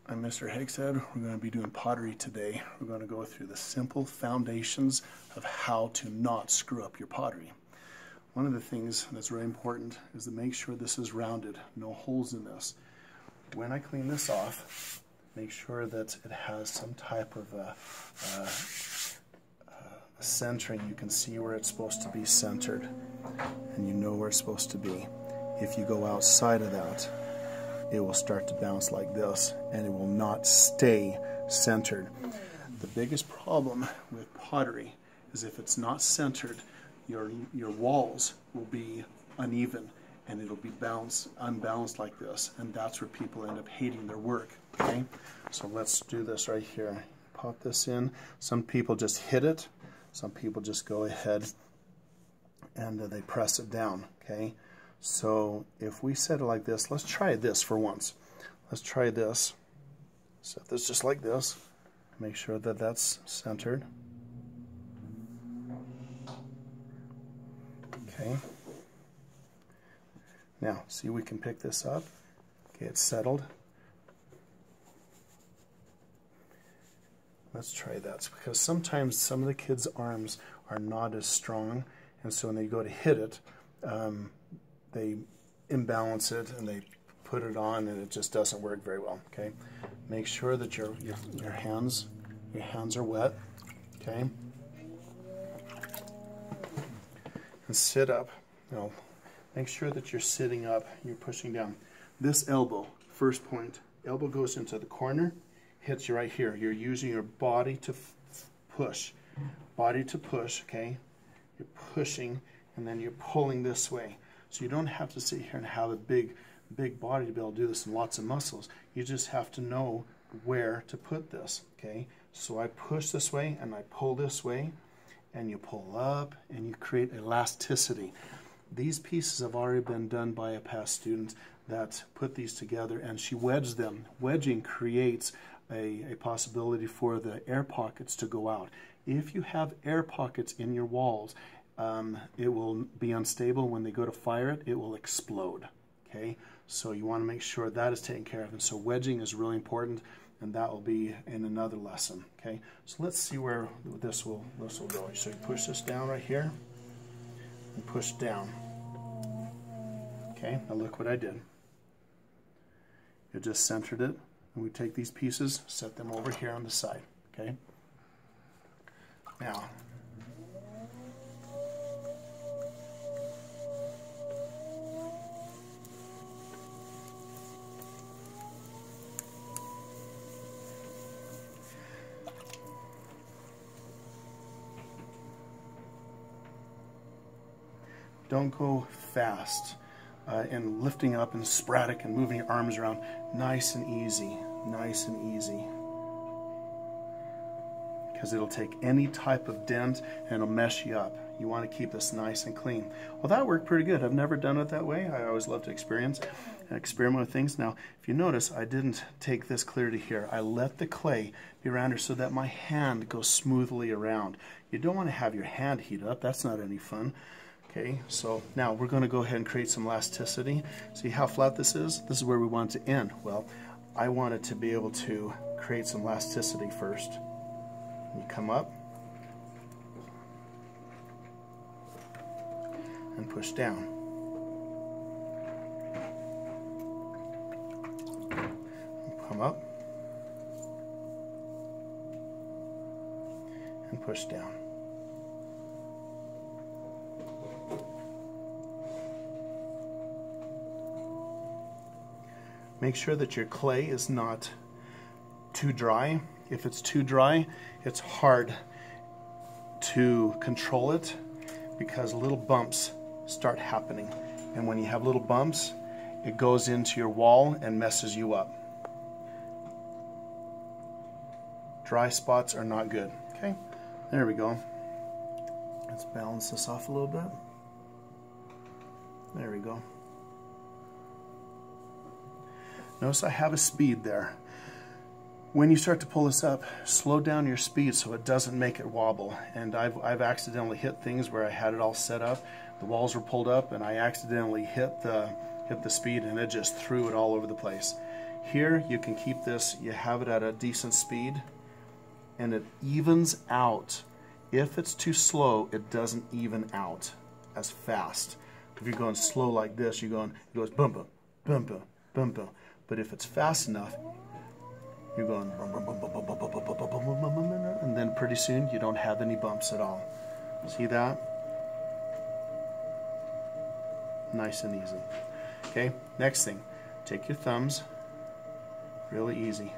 I'm Mr. Hegsted. We're going to be doing pottery today. We're going to go through the simple foundations of how to not screw up your pottery. One of the things that's very important is to make sure this is rounded, no holes in this. When I clean this off, make sure that it has some type of centering. You can see where it's supposed to be centered, and you know where it's supposed to be. If you go outside of that, it will start to bounce like this, and it will not stay centered. The biggest problem with pottery is if it's not centered, your walls will be uneven, and it'll be unbalanced like this, and that's where people end up hating their work. Okay, so let's do this right here. Pop this in. Some people just hit it. Some people just go ahead and they press it down. Okay. So if we set it like this, let's try this for once. Let's try this. Set this just like this. Make sure that that's centered. Okay. Now, see, we can pick this up. Okay, it's settled. Let's try that, because sometimes some of the kids' arms are not as strong, and so when they go to hit it, they imbalance it and they put it on, and it just doesn't work very well. Okay, make sure that your hands are wet. Okay, and sit up. Now, make sure that you're sitting up. You're pushing down. This elbow, first point, elbow goes into the corner, hits you right here. You're using your body to push. Body to push. Okay, you're pushing, and then you're pulling this way. So you don't have to sit here and have a big body to be able to do this and lots of muscles. You just have to know where to put this. Okay, so I push this way and I pull this way, and you pull up and you create elasticity. These pieces have already been done by a past student that put these together, and she wedged them. Wedging creates a possibility for the air pockets to go out. If you have air pockets in your walls, it will be unstable. When they go to fire it, it will explode. Okay, so you want to make sure that is taken care of, and so wedging is really important, and that will be in another lesson. Okay, so let's see where this will go. So you push this down right here and push down. Okay, now look what I did. You just centered it, and we take these pieces, set them over here on the side. Okay, now don't go fast and lifting up and sporadic and moving your arms around. Nice and easy, nice and easy. Because it'll take any type of dent and it'll mess you up. You want to keep this nice and clean. Well, that worked pretty good. I've never done it that way. I always love to experiment with things. Now, if you notice, I didn't take this clear to here. I let the clay be around her so that my hand goes smoothly around. You don't want to have your hand heat up. That's not any fun. Okay, so now we're going to go ahead and create some elasticity. See how flat this is? This is where we want it to end. Well, I want it to be able to create some elasticity first. You come up and push down. Come up and push down. Make sure that your clay is not too dry. If it's too dry, it's hard to control it because little bumps start happening. And when you have little bumps, it goes into your wall and messes you up. Dry spots are not good. Okay, there we go. Let's balance this off a little bit. There we go. Notice I have a speed there. When you start to pull this up, slow down your speed so it doesn't make it wobble. And I've accidentally hit things where I had it all set up. The walls were pulled up and I accidentally hit the speed and it just threw it all over the place. Here you can keep this, you have it at a decent speed, and it evens out. If it's too slow, it doesn't even out as fast. If you're going slow like this, it goes boom, boom, boom, boom, boom, boom. But if it's fast enough, you're going boom, boom, boom, boom, boom, boom, boom, boom, boom, boom, boom, boom, boom, and then pretty soon you don't have any bumps at all. See that? Nice and easy. Okay, next thing, take your thumbs, really easy,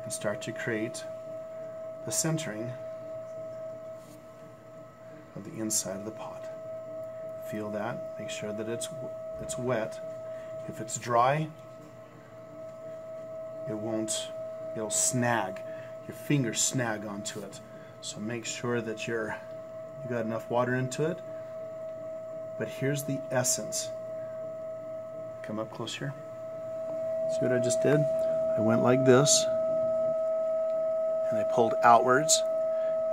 and start to create the centering of the inside of the pot. Feel that, make sure that it's wet. If it's dry, it'll snag, your fingers snag onto it. So make sure that you got enough water into it. But here's the essence. Come up close here. See what I just did? I went like this, and I pulled outwards.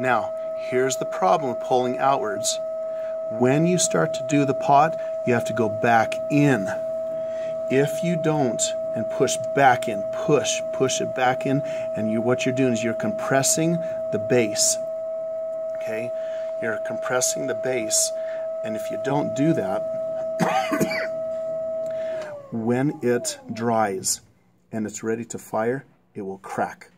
Now, here's the problem with pulling outwards. When you start to do the pot, you have to go back in. If you don't, and push back in, push it back in, and what you're doing is you're compressing the base. Okay? You're compressing the base, and if you don't do that, when it dries and it's ready to fire, it will crack.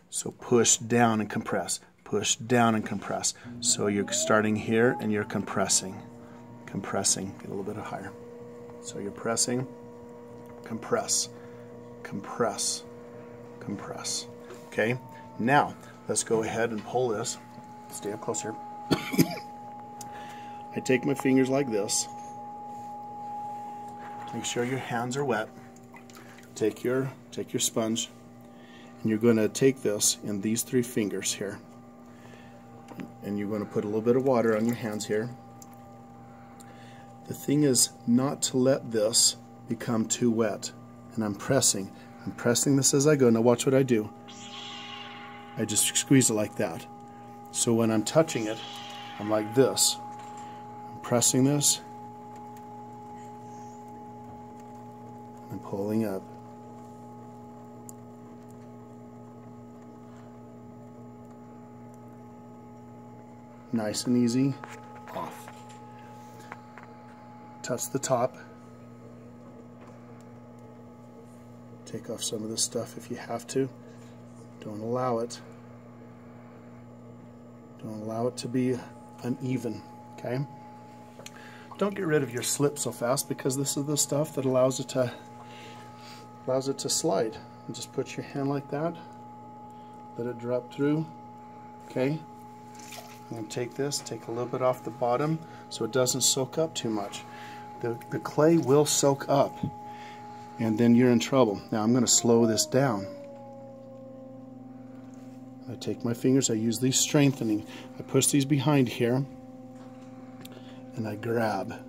So push down and compress. Push down and compress. So you're starting here and you're compressing. Compressing. Get a little bit higher. So you're pressing, compress, compress, compress. Okay? Now, let's go ahead and pull this. Stay up closer. I take my fingers like this. Make sure your hands are wet. Take your sponge, and you're going to take this in these 3 fingers here, and you're going to put a little bit of water on your hands here. The thing is not to let this become too wet, and I'm pressing this as I go. Now watch what I do. I just squeeze it like that. So when I'm touching it, I'm like this. I'm pressing this and pulling up. Nice and easy, off. Touch the top. Take off some of this stuff if you have to. Don't allow it. Don't allow it to be uneven, okay? Don't get rid of your slip so fast, because this is the stuff that allows it to slide. And just put your hand like that. Let it drop through, okay? I'm going to take this, take a little bit off the bottom so it doesn't soak up too much. The clay will soak up, and then you're in trouble. Now I'm going to slow this down. I take my fingers, I use these strengthening. I push these behind here, and I grab.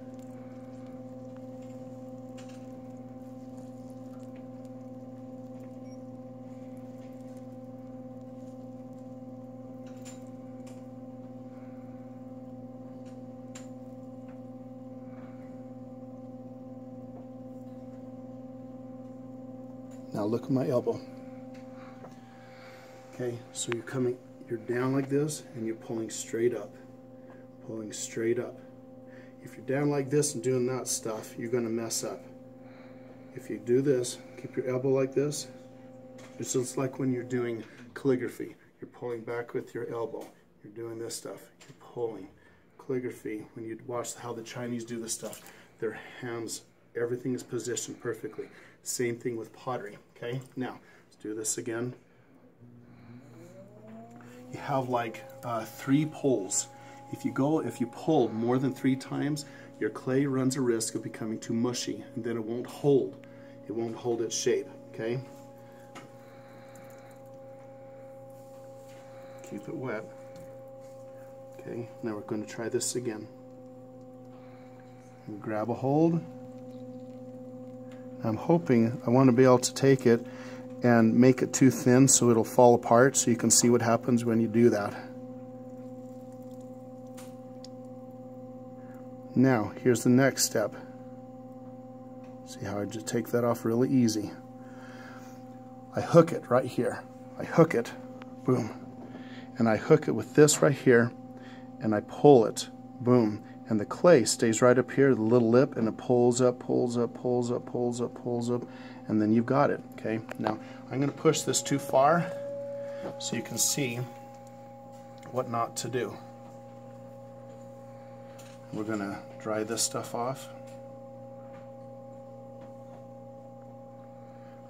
Now look at my elbow. Okay, so you're down like this, and you're pulling straight up. Pulling straight up. If you're down like this and doing that stuff, you're going to mess up. If you do this, keep your elbow like this. It's just like when you're doing calligraphy. You're pulling back with your elbow. You're doing this stuff. You're pulling. Calligraphy, when you watch how the Chinese do this stuff, their hands, everything is positioned perfectly. Same thing with pottery. Okay, now let's do this again. You have like 3 pulls. If you pull more than 3 times, your clay runs a risk of becoming too mushy, and then it won't hold. It won't hold its shape. Okay. Keep it wet. Okay. Now we're going to try this again. And grab a hold. I'm hoping, I want to be able to take it and make it too thin so it'll fall apart, so you can see what happens when you do that. Now, here's the next step. See how I just take that off really easy. I hook it right here. I hook it, boom. And I hook it with this right here, and I pull it, boom. And the clay stays right up here, the little lip, and it pulls up, pulls up, pulls up, pulls up, pulls up, and then you've got it, okay? Now, I'm gonna push this too far so you can see what not to do. We're gonna dry this stuff off.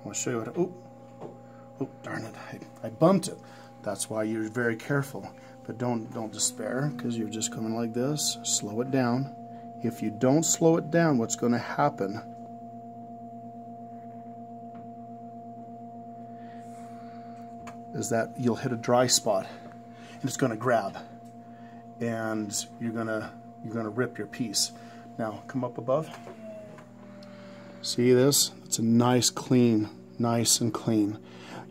I'll show you what, oh, darn it, I bumped it. That's why you're very careful. But don't despair, because you're just coming like this. Slow it down. If you don't slow it down, what's going to happen is that you'll hit a dry spot, and it's going to grab, and you're gonna rip your piece. Now come up above. See this? It's a nice and clean.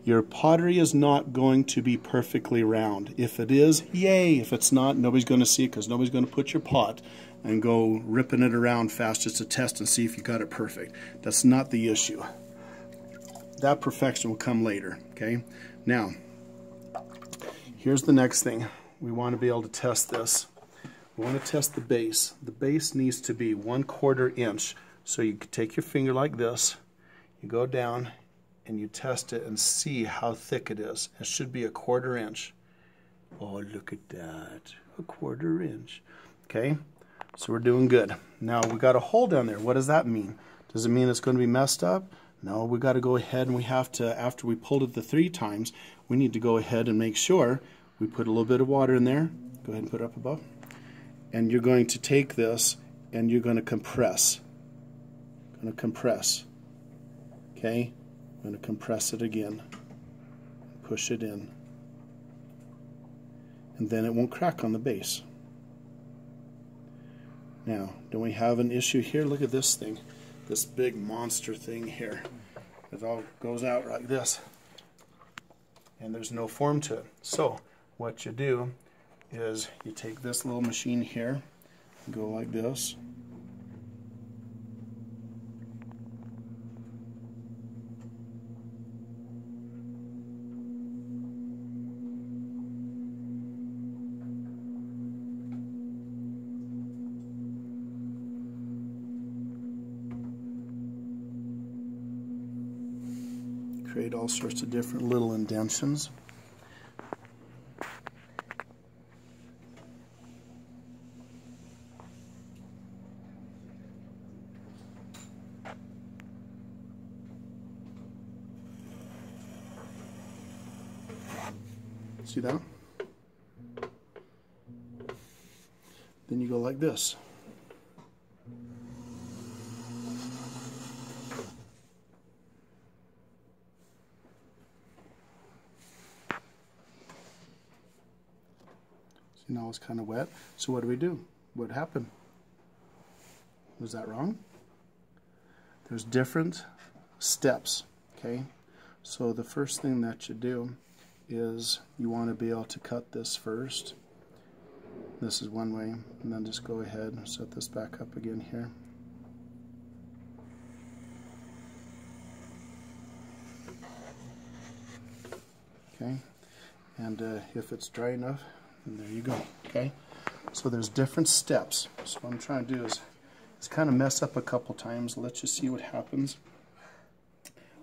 Your pottery is not going to be perfectly round. If it is, yay. If it's not, nobody's going to see it, because nobody's going to put your pot and go ripping it around fast just to test and see if you got it perfect. That's not the issue. That perfection will come later, okay? Now, here's the next thing. We want to be able to test this. We want to test the base. The base needs to be 1/4 inch. So you can take your finger like this, you go down, and you test it and see how thick it is. It should be 1/4 inch. Oh, look at that, 1/4 inch. Okay, so we're doing good. Now we got a hole down there. What does that mean? Does it mean it's going to be messed up? No, we got to go ahead and we have to, after we pulled it the 3 times, we need to go ahead and make sure we put a little bit of water in there. Go ahead and put it up above. And you're going to take this and you're going to compress. Okay? I'm going to compress it again, push it in, and then it won't crack on the base. Now, don't we have an issue here? Look at this thing, this big monster thing here. It all goes out like this, and there's no form to it. So, what you do is you take this little machine here, and go like this. Create all sorts of different little indentions. See that? Then you go like this. Now it's kind of wet. So what do? What happened? Was that wrong? There's different steps, okay? So the first thing that you do is you want to be able to cut this first. This is one way, and then just go ahead and set this back up again here. Okay, and if it's dry enough, and there you go, okay? So there's different steps. So what I'm trying to do is kind of mess up a couple times, let you see what happens.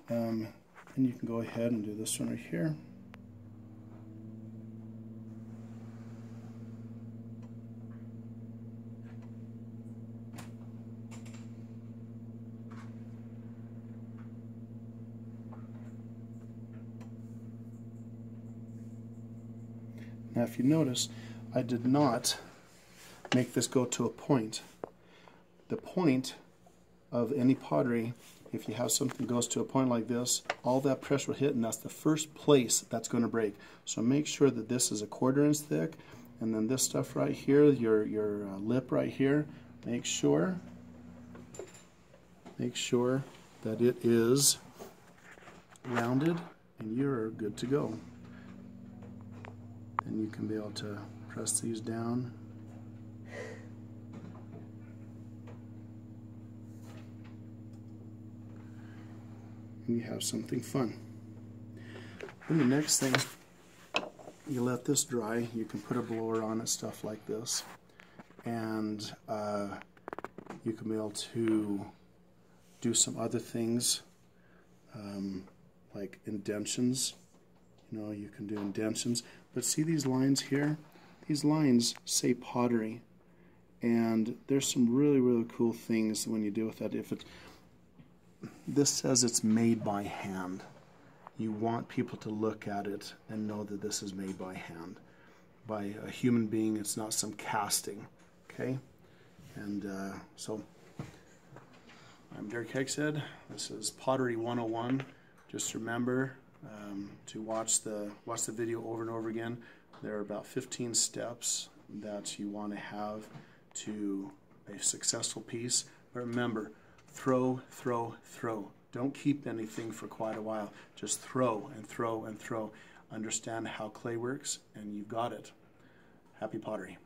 And you can go ahead and do this one right here. Now if you notice, I did not make this go to a point. The point of any pottery, if you have something that goes to a point like this, all that pressure will hit, and that's the first place that's going to break. So make sure that this is 1/4 inch thick, and then this stuff right here, your lip right here, make sure that it is rounded, and you're good to go. And you can be able to press these down. you have something fun. Then the next thing, you let this dry. You can put a blower on it, stuff like this, and you can be able to do some other things like indentions. You know, you can do indentions. But see these lines here? These lines say pottery, and there's some really, really cool things when you do with that. This says it's made by hand. You want people to look at it and know that this is made by hand, by a human being. It's not some casting, okay? And so, I'm Derek Hegsted. This is Pottery 101. Just remember to watch the video over and over again. There are about 15 steps that you want to have to a successful piece. But remember, throw, throw, throw. Don't keep anything for quite a while. Just throw and throw and throw. Understand how clay works, and you've got it. Happy pottery.